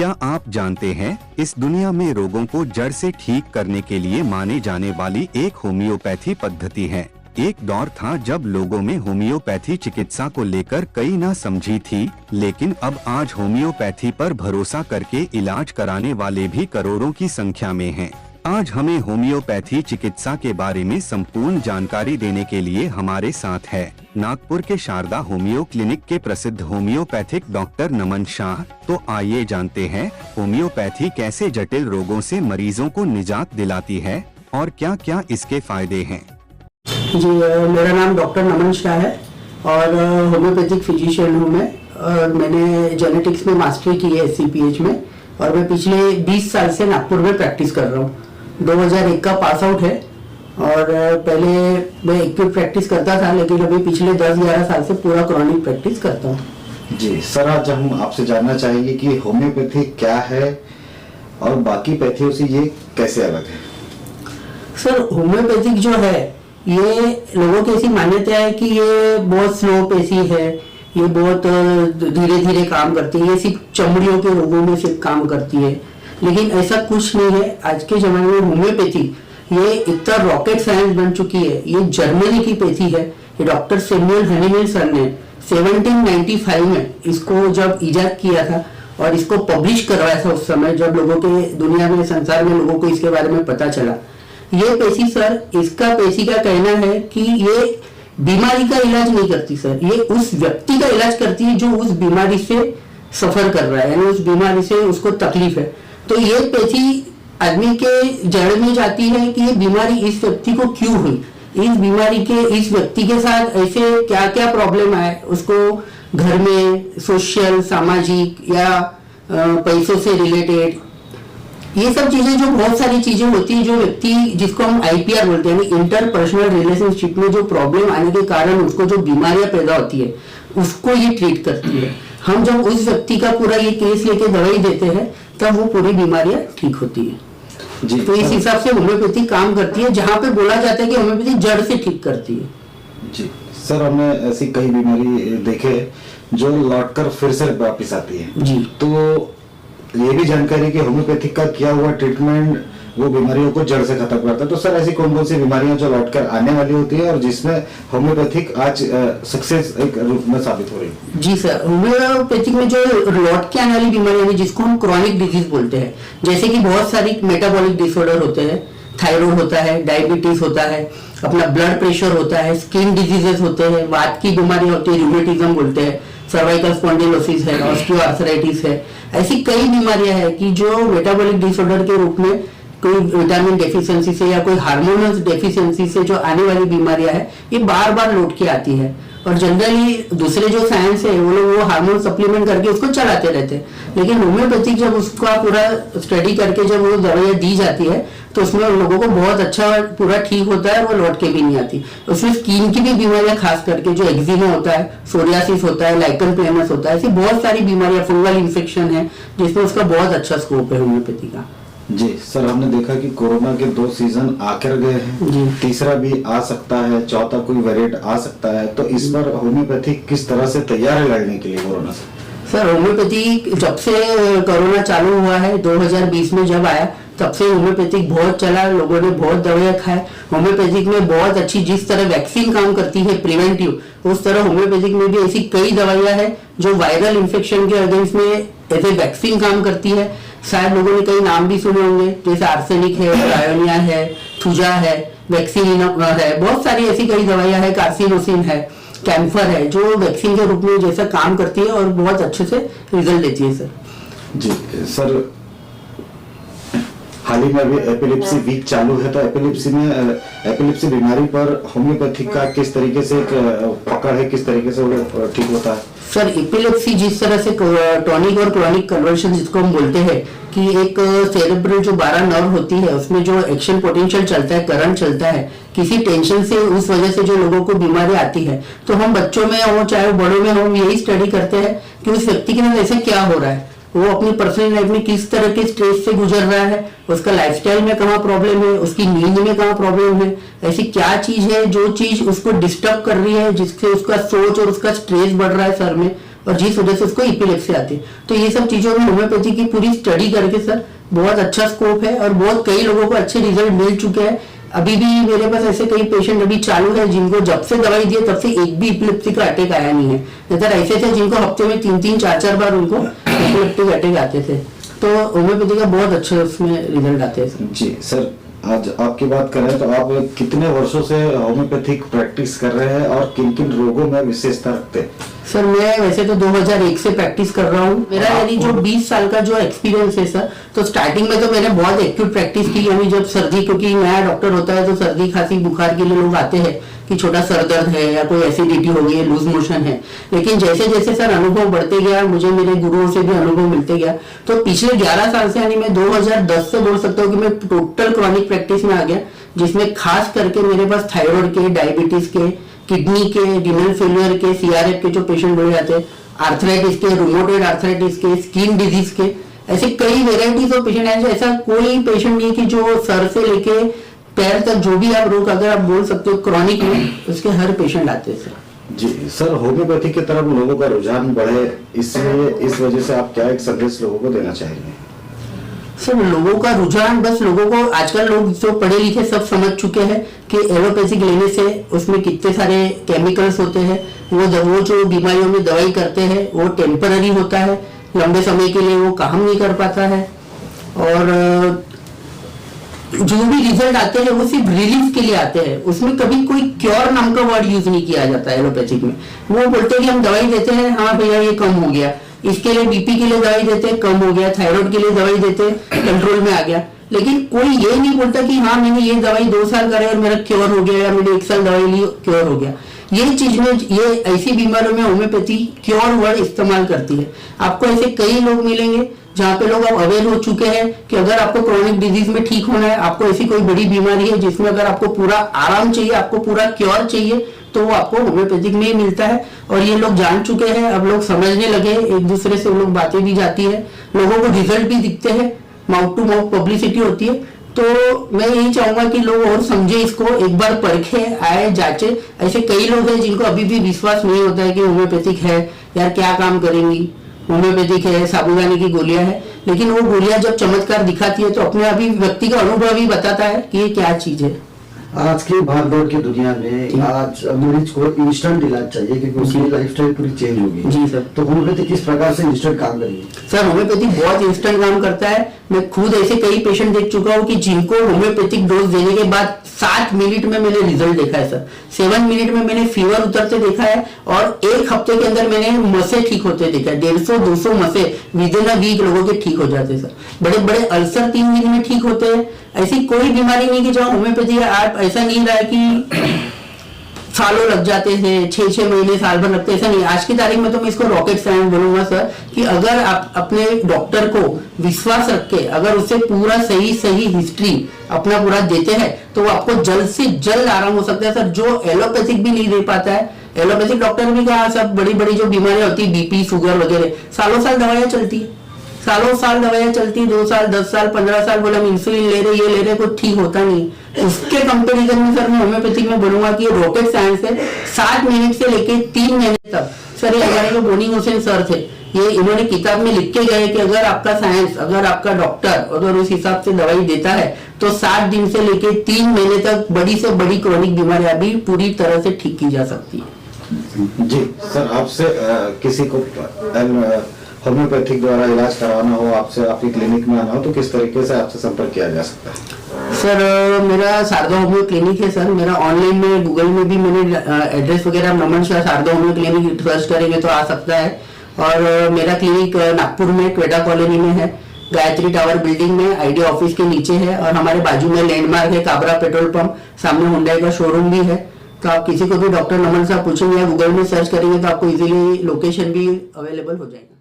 क्या आप जानते हैं, इस दुनिया में रोगों को जड़ से ठीक करने के लिए माने जाने वाली एक होम्योपैथी पद्धति है। एक दौर था जब लोगों में होम्योपैथी चिकित्सा को लेकर कई ना समझी थी, लेकिन अब आज होम्योपैथी पर भरोसा करके इलाज कराने वाले भी करोड़ों की संख्या में हैं। आज हमें होम्योपैथी चिकित्सा के बारे में संपूर्ण जानकारी देने के लिए हमारे साथ है नागपुर के शारदा होम्यो क्लिनिक के प्रसिद्ध होम्योपैथिक डॉक्टर नमन शाह। तो आइए जानते हैं होम्योपैथी कैसे जटिल रोगों से मरीजों को निजात दिलाती है और क्या क्या इसके फायदे हैं। जी, मेरा नाम डॉक्टर नमन शाह है और होम्योपैथिक फिजिशियन हूँ मैं। और मैंने जेनेटिक्स में मास्टरी की है SCPH में और मैं पिछले 20 साल से नागपुर में प्रैक्टिस कर रहा हूँ। 2001 का पास आउट है और पहले मैं एक्यूट प्रैक्टिस करता था, लेकिन अभी पिछले 10-11 साल से पूरा क्रॉनिक प्रैक्टिस करता हूँ। जी सर, आज हम आपसे जानना चाहेंगे कि होम्योपैथी क्या है और बाकी पैथियों से ये कैसे अलग है। सर, होम्योपैथिक जो है ये लोगों की ऐसी मान्यता है कि ये बहुत स्लो पेशी है, ये बहुत धीरे धीरे काम करती है, ये सिर्फ चमड़ियों के रोगों में सिर्फ काम करती है, लेकिन ऐसा कुछ नहीं है। आज के जमाने में होम्योपैथी ये इतना रॉकेट साइंस बन चुकी है। ये जर्मनी की पैथी है। ये डॉक्टर सैमुअल हनीमैन सर ने 1795 में इसको जब इजाद किया था और इसको पब्लिश करवाया था उस समय जब लोगों के दुनिया में संसार में लोगों को इसके बारे में पता चला। ये पेशी सर, इसका पेशी का कहना है कि ये बीमारी का इलाज नहीं करती सर, ये उस व्यक्ति का इलाज करती है जो उस बीमारी से सफर कर रहा है, यानी उस बीमारी से उसको तकलीफ है। तो ये पेशी आदमी के जड़ में जाती है कि ये बीमारी इस व्यक्ति को क्यों हुई, इस बीमारी के इस व्यक्ति के साथ ऐसे क्या क्या प्रॉब्लम आए, उसको घर में सोशल सामाजिक या पैसों से रिलेटेड ये सब चीजें, जो बहुत सारी चीजें होती है जो व्यक्ति जिसको हम IPR बोलते हैं, इंटरपर्सनल रिलेशनशिप में जो प्रॉब्लम आने के कारण उसको जो बीमारियां पैदा होती है उसको ये ट्रीट करती है। हम जब उस व्यक्ति का पूरा ये केस लेके दवाई देते हैं तब वो पूरी बीमारियां ठीक होती है। जी, तो इस हिसाब से होम्योपैथी काम करती है, जहां पे बोला जाता है कि होम्योपैथी जड़ से ठीक करती है। जी सर, हमने ऐसी कई बीमारी देखे जो लौटकर फिर से वापिस आती है। जी, तो ये भी जानकारी कि होम्योपैथिक का किया हुआ ट्रीटमेंट वो बीमारियों को जड़ से खत्म करता है। तो सर, ऐसी कौन कौन सी बीमारियां जो लौटकर आने वाली होती है और जिसमें होम्योपैथिक आज सक्सेस एक रूप में साबित हो रही है। जी सर, होम्योपैथिक में जो लौट के आने वाली बीमारियां हैं जिसको हम क्रॉनिक डिजीज बोलते हैं, जैसे कि बहुत सारी मेटाबॉलिक डिसऑर्डर होते हैं, थायराइड होता है, डायबिटीज होता है, अपना ब्लड प्रेशर होता है, स्किन डिजीजेस होते हैं, वात की बीमारियां होती है, रूमेटिज्म बोलते हैं, सर्वाइकल स्पॉन्डिलोसिस है, ऑस्टियोआर्थराइटिस है। ऐसी कई बीमारियां हैं कि जो मेटाबॉलिक डिसऑर्डर के रूप में कोई विटामिन डेफिशिएंसी से या कोई हार्मोनल डेफिशिएंसी से जो आने वाली बीमारियां है ये बार बार लौट के आती है। और जनरली दूसरे जो साइंस है वो लोग वो हार्मोन सप्लीमेंट करके उसको चलाते रहते हैं, लेकिन होम्योपैथिक जब उसका पूरा स्टडी करके जब वो दवाइयाँ दी जाती है तो उसमें उन लोगों को बहुत अच्छा पूरा ठीक होता है, वो लौट के भी नहीं आती। उसमें स्किन की भी बीमारियां खास करके जो एक्जिमा होता है, सोरियासिस होता है, लाइकन प्लेनस होता है, ऐसी बहुत सारी बीमारियां, फंगल इन्फेक्शन है जिसमें उसका बहुत अच्छा स्कोप है होम्योपैथी का। जी सर, हमने देखा कि कोरोना के 2 सीजन आकर गए हैं, तीसरा भी आ सकता है, चौथा कोई वेरिएंट आ सकता है, तो इस बार होम्योपैथी किस तरह से तैयार है लड़ने के लिए कोरोना से। सर, होम्योपैथी जब से कोरोना चालू हुआ है 2020 में जब आया तब से होम्योपैथिक बहुत चला, लोगों ने बहुत दवाइयाँ खाए। होम्योपैथिक में बहुत अच्छी, जिस तरह वैक्सीन काम करती है प्रिवेंटिव, उस तरह होम्योपैथिक में भी ऐसी कई दवाइयाँ हैं जो वायरल इन्फेक्शन के अगेंस्ट में ऐसे वैक्सीन काम करती है। शायद लोगों ने कई नाम भी सुने होंगे, जैसे आर्सेनिक है, रायोनिया है, थुजा है, वैक्सीन है, बहुत सारी ऐसी कई दवाइयाँ है, कार्सिनोसिन है, कैंफर है, जो वैक्सीन के रूप में जैसा काम करती है और बहुत अच्छे से रिजल्ट देती है। सर जी सर, हाल ही में अभी एपिलेप्सी वीक चालू है, तो एपिलेप्सी बीमारी पर होम्योपैथी का किस तरीके से पकड़ है, किस तरीके से वो ठीक होता है। सर, एपिलेप्सी जिस तरह से टॉनिक और क्रोनिक कन्वर्शन जिसको हम बोलते हैं कि एक सेरेब्रल जो 12 नर्व होती है उसमें जो एक्शन पोटेंशियल चलता है, करंट चलता है, किसी टेंशन से उस वजह से जो लोगों को बीमारी आती है, तो हम बच्चों में हो चाहे बड़ों में हो यही स्टडी करते हैं कि उस व्यक्ति के साथ ऐसे क्या हो रहा है, वो अपनी पर्सनल लाइफ में किस तरह के स्ट्रेस से गुजर रहा है, उसका लाइफस्टाइल में कहाँ प्रॉब्लम है, उसकी नींद में कहाँ प्रॉब्लम है, ऐसी क्या चीज है जो चीज उसको डिस्टर्ब कर रही है जिससे उसका सोच और उसका स्ट्रेस बढ़ रहा है सर में, और जिस वजह से उसको इपिलेप्सी आती है। तो ये सब चीजों में होम्योपैथी की पूरी स्टडी करके सर बहुत अच्छा स्कोप है और बहुत कई लोगों को अच्छे रिजल्ट मिल चुके हैं। अभी भी मेरे पास ऐसे कई पेशेंट अभी चालू है जिनको जब से दवाई दिए तब से एक भी इपिलेप्सी का अटैक आया नहीं है। नजर ऐसे थे जिनको हफ्ते में 3-3, 4-4 बार उनको इपिलेप्टिक अटैक आते थे। तो होम्योपैथी का बहुत अच्छे उसमें रिजल्ट आते हैं। जी सर, आज आपकी बात करें तो आप कितने वर्षों से होम्योपैथिक प्रैक्टिस कर रहे हैं और किन किन रोगों में विशेषता रखते हैं? सर मैं वैसे तो 2001 से प्रैक्टिस कर रहा हूँ। मेरा यानी जो 20 साल का जो एक्सपीरियंस है सर, तो स्टार्टिंग में तो मैंने बहुत एक्यूट प्रैक्टिस की, यानी जब सर्दी, क्योंकि नया डॉक्टर होता है तो सर्दी खांसी बुखार के लिए लोग आते हैं कि छोटा सर दर्द है या कोई एसिडिटी हो गई है, लूज मोशन है। लेकिन जैसे जैसे सर अनुभव बढ़ते गया, मुझे मेरे गुरुओं से भी अनुभव मिलते गया, तो पिछले 11 साल से यानी मैं 2010 से बोल सकता हूँ कि मैं टोटल क्रॉनिक प्रैक्टिस में आ गया, जिसमें खास करके मेरे पास थायराइड के, डायबिटीज के, किडनी के, रिनल फेलियर के, सीआरएफ के जो पेशेंट बढ़ जाते हैं, आर्थराइटिस के, रूमेटॉइड आर्थराइटिस के, स्किन डिजीज के, ऐसे कई वेराइटीज ऑफ पेशेंट हैं। ऐसा कोई पेशेंट नहीं कि जो सर से लेके पैर तक जो भी आप रोग अगर आप बोल सकते हो क्रॉनिक में, उसके हर पेशेंट आते हैं सर। जी सर, होम्योपैथी की तरफ लोगों का रुझान बढ़े, इसलिए इस वजह से आप क्या एक संदेश लोगों को देना चाहेंगे? सर लोगों का रुझान, बस लोगों को आजकल लोग जो पढ़े लिखे सब समझ चुके हैं कि एलोपैथिक लेने से उसमें कितने सारे केमिकल्स होते हैं, वो जो बीमारियों में दवाई करते हैं वो टेम्पररी होता है, लंबे समय के लिए वो काम नहीं कर पाता है, और जो भी रिजल्ट आते हैं वो सिर्फ रिलीफ के लिए आते हैं। उसमें कभी कोई क्योर नाम का वर्ड यूज नहीं किया जाता है एलोपैथिक में। वो बोलते हैं कि हम दवाई देते हैं, हाँ भैया ये कम हो गया, इसके लिए बीपी के लिए दवाई देते हैं, कम हो गया, थायराइड के लिए दवाई देते हैं, कंट्रोल में आ गया। लेकिन कोई ये नहीं बोलता कि हाँ मैंने ये दवाई 2 साल करे और मेरा क्योर हो गया, या मैंने 1 साल दवाई ली क्योर हो गया। ये चीज में, ये ऐसी बीमारियों में होम्योपैथी क्योर वर्ड इस्तेमाल करती है। आपको ऐसे कई लोग मिलेंगे जहाँ पे लोग अब अवेयर हो चुके हैं कि अगर आपको क्रोनिक डिजीज में ठीक होना है, आपको ऐसी कोई बड़ी बीमारी है जिसमें अगर आपको पूरा आराम चाहिए, आपको पूरा क्योर चाहिए, तो वो आपको होम्योपैथिक में ही मिलता है। और ये लोग जान चुके हैं, अब लोग समझने लगे, एक दूसरे से लोग बातें भी जाती है, लोगों को रिजल्ट भी दिखते हैं, माउथ टू माउथ पब्लिसिटी होती है। तो मैं यही चाहूंगा कि लोग और समझे इसको, एक बार परखे, आए, जांचे। ऐसे कई लोग हैं जिनको अभी भी विश्वास नहीं होता है कि होम्योपैथिक है, यार क्या काम करेंगी, होम्योपैथिक है, साबुदाने की गोलियां है, लेकिन वो गोलियां जब चमत्कार दिखाती है तो अपने अभी व्यक्ति का अनुभव ही बताता है कि ये क्या चीज है। आज की भागदौड़ की दुनिया में आज मरीज को इंस्टेंट इलाज चाहिए क्योंकि उसकी लाइफस्टाइल पूरी चेंज होगी। जी सर। तो होम्योपैथी किस प्रकार से इंस्टेंट काम करेगी? सर होम्योपैथी बहुत इंस्टेंट काम करता है। मैं खुद ऐसे कई पेशेंट देख चुका हूँ कि जिनको होम्योपैथिक डोज देने के बाद 7 मिनट में मैंने रिजल्ट देखा है सर। 7 मिनट में मैंने फीवर उतरते देखा है और 1 हफ्ते के अंदर मैंने मसे ठीक होते देखा है। 150-200 मसे विद इन अ वीक लोगों के ठीक हो जाते सर। बड़े बड़े अल्सर 3 दिन में ठीक होते हैं। ऐसी कोई बीमारी नहीं कि जहाँ होम्योपैथी आप ऐसा नहीं रहा है कि सालों लग जाते हैं, 6-6 महीने, साल भर लगते हैं, ऐसा नहीं। आज की तारीख में तो मैं इसको रॉकेट साइंस बोलूंगा सर, कि अगर आप अपने डॉक्टर को विश्वास रख के अगर उससे पूरा सही हिस्ट्री अपना पूरा देते हैं तो वो आपको जल्द से जल्द आराम हो सकता है सर, जो एलोपैथिक भी नहीं दे पाता है। एलोपैथिक डॉक्टर भी कहा, सब बड़ी बड़ी जो बीमारियां होती है, बीपी, शुगर वगैरह, सालों साल दवाइयां चलती है, सालों साल दवाइयां चलती, 2 साल, 10 साल, 15 साल, बोले हम इंसुलिन ले रहे, ये ले रहे, कुछ ठीक होता नहीं। उसके कंपैरिजन में सर मैं होम्योपैथिक में बोलूंगा कि ये रॉकेट साइंस है। 7 मिनट से लेके 3 महीने तक सर, ये हमारे जो बोनी हुसैन सर थे, ये इन्होंने किताब में लिख के गए कि अगर आपका साइंस, अगर आपका डॉक्टर अगर उस हिसाब से दवाई देता है तो 7 दिन से लेके 3 महीने तक बड़ी से बड़ी क्रोनिक बीमारियां भी पूरी तरह से ठीक की जा सकती है। जी सर, आपसे किसी को होम्योपैथिक द्वारा इलाज करवाना हो, आपसे आपकी क्लिनिक में आना हो, तो किस तरीके से आपसे संपर्क किया जा सकता है? सर मेरा शारदा होम्यो क्लिनिक है सर। मेरा ऑनलाइन में गूगल में भी मैंने एड्रेस वगैरह, Naman Shah Sharda homeo clinic search करेंगे तो आ सकता है। और मेरा क्लिनिक नागपुर में क्वेटा कॉलोनी में है, गायत्री टावर बिल्डिंग में, आईडिया ऑफिस के नीचे है। और हमारे बाजू में लैंडमार्क है काबरा पेट्रोल पंप, सामने हुंडई का शोरूम भी है। तो आप किसी को भी डॉक्टर नमन साहब पूछेंगे या गूगल में सर्च करेंगे तो आपको इजीली लोकेशन भी अवेलेबल हो जाएगा।